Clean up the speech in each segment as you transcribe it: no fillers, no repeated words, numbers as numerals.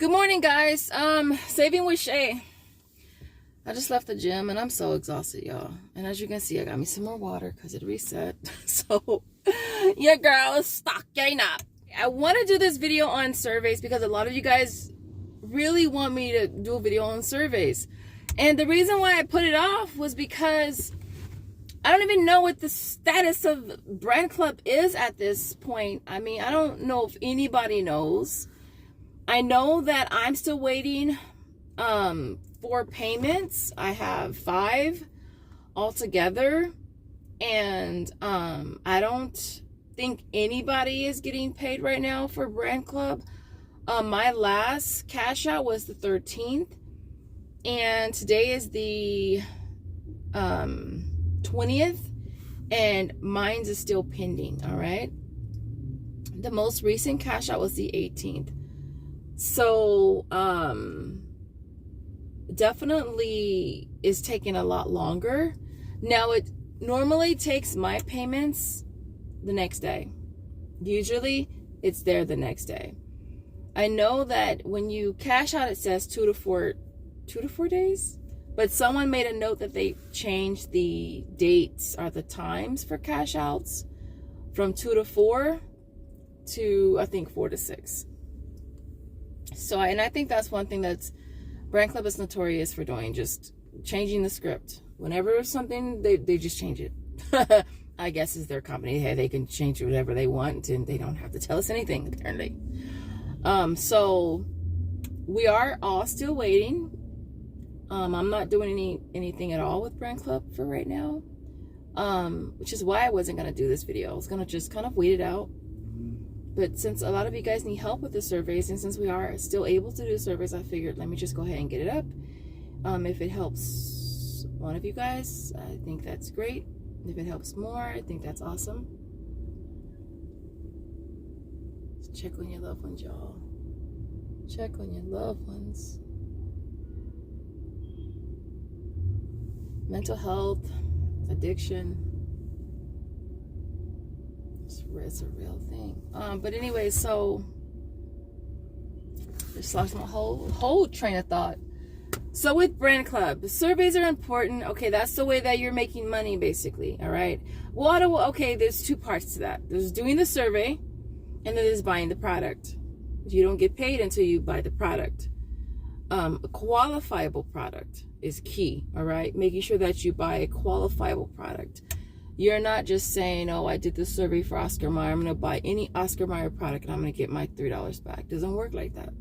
Good morning, guys. Saving with Shay. I just left the gym and I'm so exhausted, y'all. And as you can see, I got me some more water because it reset. So, your girl is stocking up. I want to do this video on surveys because a lot of you guys really want me to do a video on surveys. And the reason why I put it off was because I don't even know what the status of Brandclub is at this point. I mean, I don't know if anybody knows. I know that I'm still waiting for payments. I have 5 altogether, and I don't think anybody is getting paid right now for Brandclub. My last cash out was the 13th, and today is the 20th, and mine's is still pending. All right, the most recent cash out was the 18th. So definitely is taking a lot longer. Now it normally takes my payments the next day. Usually it's there the next day. I know that when you cash out, it says 2 to 4 days, but someone made a note that they changed the dates or the times for cash outs from 2 to 4 to, I think, 4 to 6. So, and I think that's one thing that's Brandclub is notorious for doing, just changing the script. Whenever something, they just change it. I guess is their company. Hey, they can change whatever they want, and they don't have to tell us anything, apparently. So we are all still waiting. I'm not doing anything at all with Brandclub for right now, which is why I wasn't going to do this video. I was going to just kind of wait it out. But since a lot of you guys need help with the surveys, and since we are still able to do surveys, I figured let me just go ahead and get it up. If it helps one of you guys, I think that's great. If it helps more, I think that's awesome. Just check on your loved ones, y'all. Check on your loved ones. Mental health, addiction. It's a real thing. But anyway, so just lost my whole train of thought. So with Brandclub, the surveys are important. Okay, that's the way that you're making money, basically. All right. Well, okay, there's 2 parts to that. There's doing the survey, and then there's buying the product. You don't get paid until you buy the product. A qualifiable product is key. All right, making sure that you buy a qualifiable product. You're not just saying, oh, I did this survey for Oscar Mayer, I'm going to buy any Oscar Mayer product and I'm going to get my $3 back. It doesn't work like that.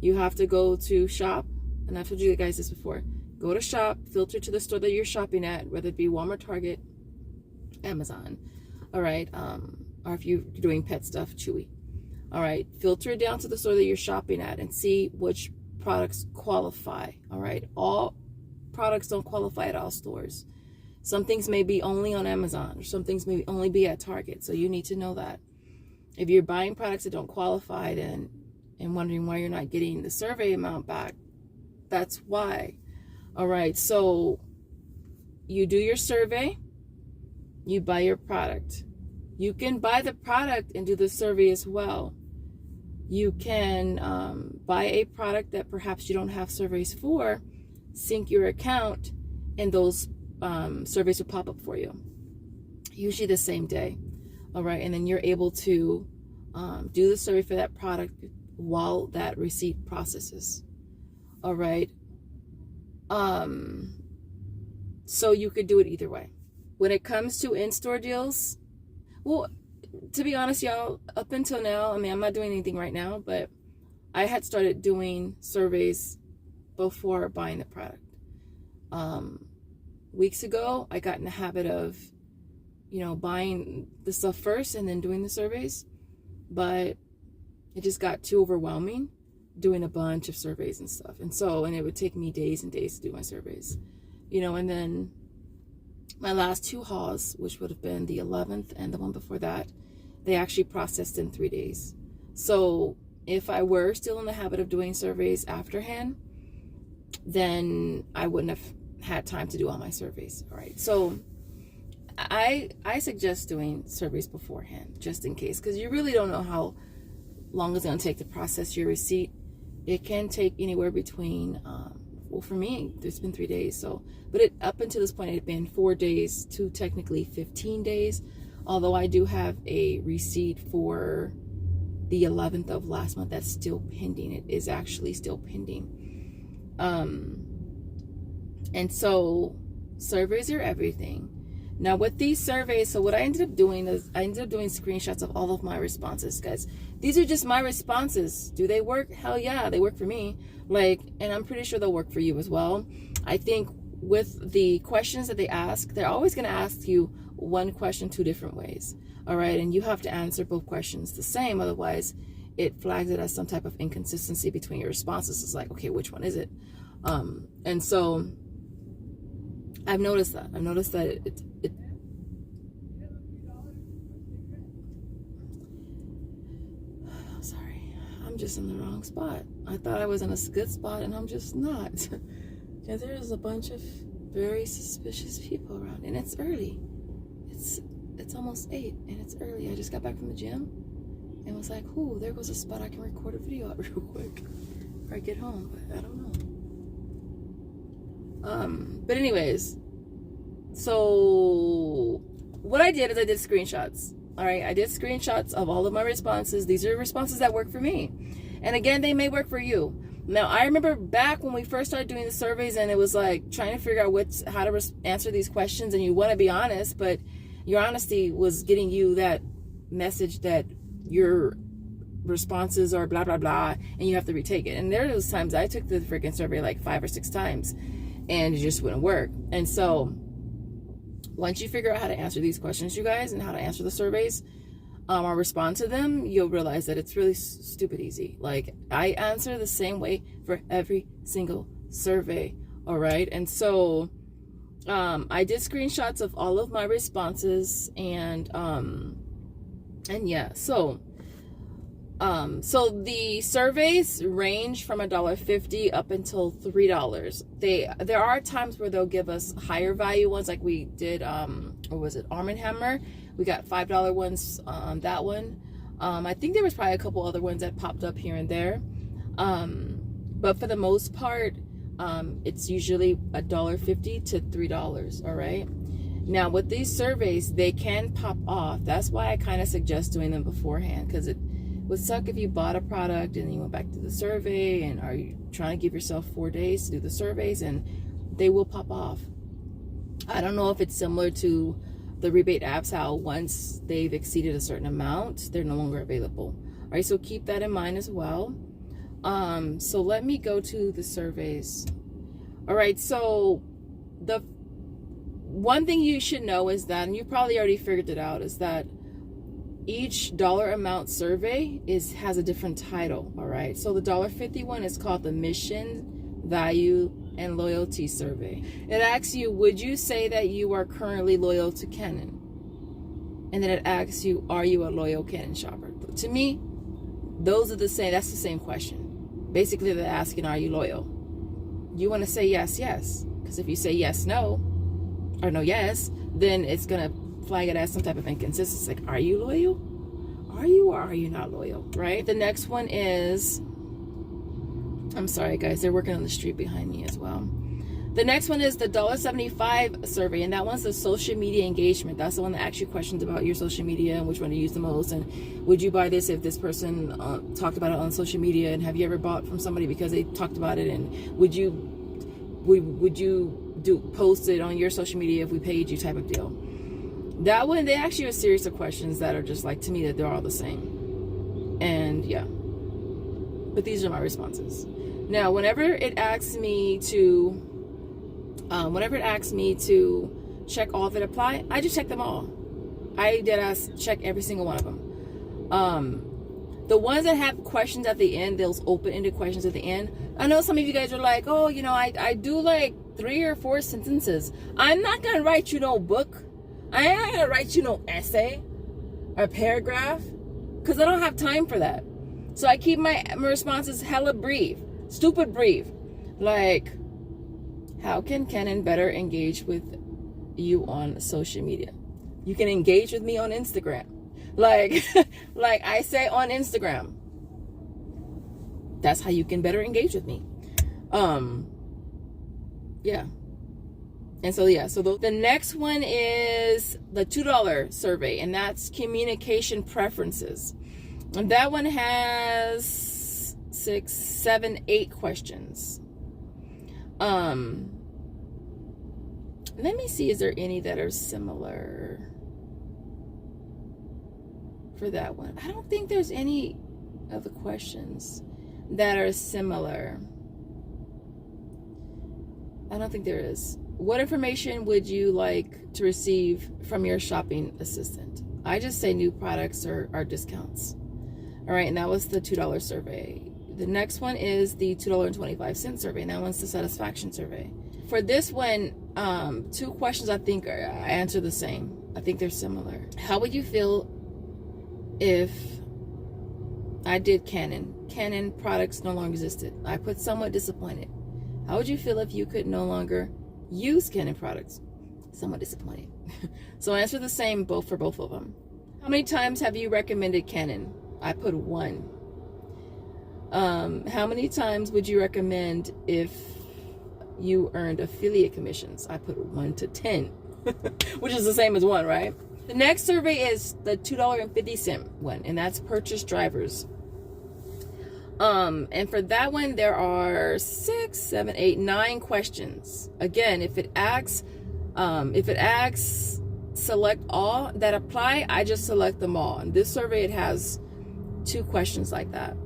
You have to go to shop, and I've told you guys this before. Go to shop, filter to the store that you're shopping at, whether it be Walmart, Target, Amazon, all right, or if you're doing pet stuff, Chewy. All right, filter it down to the store that you're shopping at and see which products qualify. All right, all products don't qualify at all stores. Some things may be only on Amazon, or some things may only be at Target. So you need to know that. If you're buying products that don't qualify and wondering why you're not getting the survey amount back, that's why. All right, so you do your survey, you buy your product. You can buy the product and do the survey as well. You can buy a product that perhaps you don't have surveys for, sync your account, and those surveys will pop up for you, usually the same day. All right, and then you're able to do the survey for that product while that receipt processes. All right, so you could do it either way. When it comes to in-store deals, well, to be honest, y'all, up until now, I mean, I'm not doing anything right now, but I had started doing surveys before buying the product. Weeks ago, I got in the habit of, buying the stuff first and then doing the surveys, but it just got too overwhelming doing a bunch of surveys and stuff. And it would take me days and days to do my surveys, and then my last 2 hauls, which would have been the 11th and the one before that, they actually processed in 3 days. So if I were still in the habit of doing surveys afterhand, then I wouldn't have had time to do all my surveys. All right, so I suggest doing surveys beforehand, just in case, because you really don't know how long it's going to take to process your receipt. it can take anywhere between, well, for me, it's been 3 days. So, but up until this point, it had been 4 days to technically 15 days. Although I do have a receipt for the 11th of last month that's still pending. It is actually still pending. And so surveys are everything. Now with these surveys, so what I ended up doing is I ended up doing screenshots of all of my responses, guys. These are just my responses. Do they work? Hell yeah, they work for me. Like, and I'm pretty sure they'll work for you as well. I think with the questions that they ask, they're always going to ask you one question 2 different ways. All right. And you have to answer both questions the same. Otherwise, it flags it as some type of inconsistency between your responses. It's like, okay, which one is it? And so I've noticed that. I've noticed that it sorry, I'm just in the wrong spot. I thought I was in a good spot, and I'm just not. Because there's a bunch of very suspicious people around, and it's early. It's almost 8, and it's early. I just got back from the gym, and was like, "Ooh, there goes a spot I can record a video at real quick before I get home." But I don't know. But anyways, so what I did is I did screenshots. All right, I did screenshots of all of my responses. These are responses that work for me, and again, they may work for you. Now, I remember back when we first started doing the surveys, and it was like trying to figure out how to answer these questions, and you want to be honest, but your honesty was getting you that message that your responses are blah blah blah, and you have to retake it. And there was times I took the freaking survey like 5 or 6 times, and it just wouldn't work. And so once you figure out how to answer these questions, you guys, and how to answer the surveys, or respond to them, you'll realize that it's really stupid easy. Like, I answer the same way for every single survey. All right. And so I did screenshots of all of my responses, and yeah, so the surveys range from $1.50 up until $3. There are times where they'll give us higher value ones, like we did, or was it Arm & Hammer? We got $5 ones on that one. I think there was probably a couple other ones that popped up here and there. But for the most part, it's usually $1.50 to $3, all right? Now, with these surveys, they can pop off. That's why I kind of suggest doing them beforehand, because it would suck if you bought a product and you went back to the survey, and are you trying to give yourself 4 days to do the surveys, and they will pop off. I don't know if it's similar to the rebate apps, how once they've exceeded a certain amount, they're no longer available. All right, so keep that in mind as well. So let me go to the surveys. All right, so the one thing you should know is that, and you probably already figured it out, is that each dollar amount survey has a different title. All right, so the $1.50 one is called the Mission, Value, and Loyalty Survey. It asks you, would you say that you are currently loyal to Canon? And then it asks you, are you a loyal Canon shopper? To me, those are the same. That's the same question. Basically, they're asking, are you loyal? You want to say yes, yes. Because if you say yes, no, or no, yes, then it's going to flag it as some type of inconsistency. Like, are you loyal? Are you, or are you not loyal? Right? The next one is, I'm sorry, guys, they're working on the street behind me as well. The next one is the $1.75 survey, and that one's the social media engagement. That's the one that asks you questions about your social media and which one to use the most, and would you buy this if this person talked about it on social media, and have you ever bought from somebody because they talked about it, and would you post it on your social media if we paid you, type of deal. That one, they ask you a series of questions that are just like, to me, that they're all the same. And yeah, but these are my responses. Now, whenever it asks me to check all that apply, I just check them all. I check every single one of them. The ones that have questions at the end, those open-ended questions at the end, I know some of you guys are like, oh, you know, I do like 3 or 4 sentences. I'm not gonna write you no book. I ain't gonna write you no essay or paragraph, because I don't have time for that. So I keep my responses hella brief, stupid brief. Like, how can Canon better engage with you on social media? You can engage with me on Instagram. Like, like I say on Instagram. that's how you can better engage with me. Yeah. And so, yeah, so the next one is the $2 survey, and that's communication preferences. And that one has 6, 7, 8 questions. Let me see, is there any that are similar for that one? I don't think there's any of the questions that are similar. I don't think there is. What information would you like to receive from your shopping assistant? I just say new products or discounts. All right, and that was the $2 survey. The next one is the $2.25 survey, and that one's the satisfaction survey. For this one, 2 questions I think answer the same. I think they're similar. How would you feel if I did Canon? Canon products no longer existed. I put somewhat disappointed. How would you feel if you could no longer use Canon products? Somewhat disappointed. So answer the same for both of them. How many times have you recommended Canon? I put 1. How many times would you recommend if you earned affiliate commissions? I put 1 to 10, which is the same as 1, right? The next survey is the $2.50 one, and that's purchase drivers. And for that one, there are 6, 7, 8, 9 questions. Again, if it asks select all that apply, I just select them all. And this survey, it has 2 questions like that.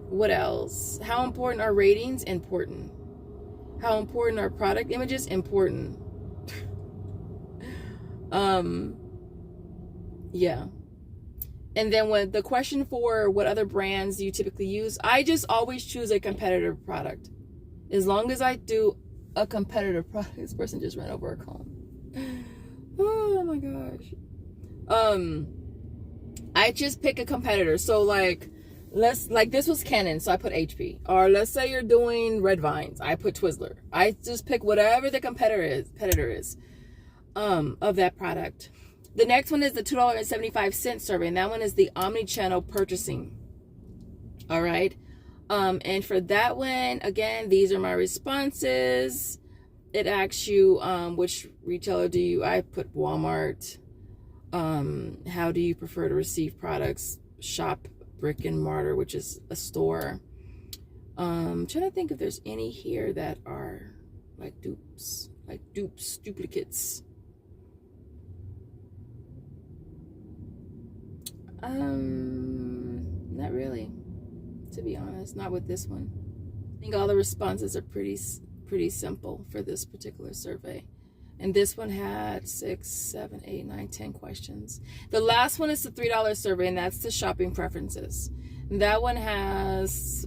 What else? How important are ratings? Important. How important are product images? Important. Yeah. And then when the question for what other brands do you typically use, I just always choose a competitive product. As long as I do a competitive product. This person just ran over a comb. Oh my gosh. I just pick a competitor. So like this was Canon, so I put HP. Or let's say you're doing Red Vines, I put Twizzler. I just pick whatever the competitor is of that product. The next one is the $2.75 survey, and that one is the omni-channel purchasing. All right. And for that one, again, these are my responses. It asks you, which retailer do you, I put Walmart. How do you prefer to receive products? Shop, brick and mortar, which is a store. Trying to think if there's any here that are like duplicates. Not really, to be honest, not with this one. I think all the responses are pretty simple for this particular survey. And this one had 6, 7, 8, 9, 10 questions. The last one is the $3 survey, and that's the shopping preferences. And that one has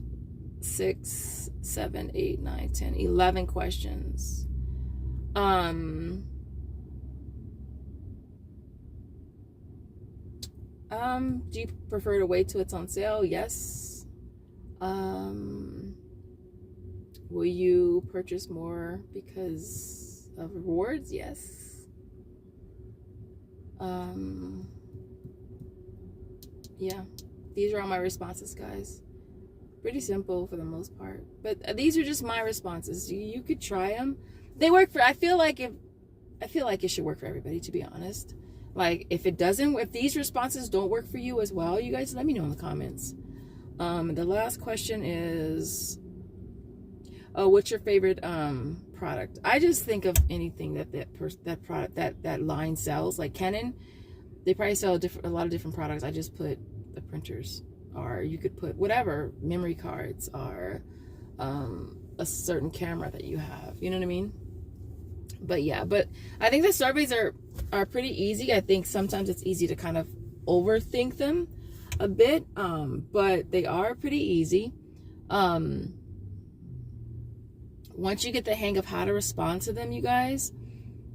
6, 7, 8, 9, 10, 11 questions. Do you prefer to wait till it's on sale? Yes. Will you purchase more because of rewards? Yes. Yeah, these are all my responses, guys. Pretty simple for the most part, but these are just my responses. You could try them. They work for, I feel like it should work for everybody, to be honest. Like if these responses don't work for you as well, you guys let me know in the comments. The last question is, what's your favorite product? I just think of anything that line sells. Like Canon, they probably sell a lot of different products. I just put the printers, or you could put whatever, memory cards, or a certain camera that you have. You know what I mean? But yeah, but I think the surveys are pretty easy. I think sometimes it's easy to kind of overthink them a bit, but they are pretty easy. Once you get the hang of how to respond to them, you guys,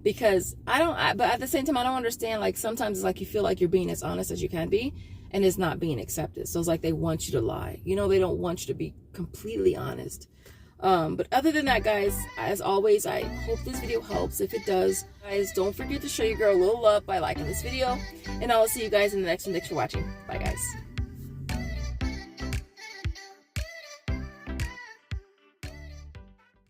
because but at the same time, I don't understand, like sometimes it's like you feel like you're being as honest as you can be, and it's not being accepted. So it's like they want you to lie. You know, they don't want you to be completely honest. But other than that, guys, as always, I hope this video helps. If it does, guys, don't forget to show your girl a little love by liking this video, and I will see you guys in the next one. Thanks for watching. Bye, guys.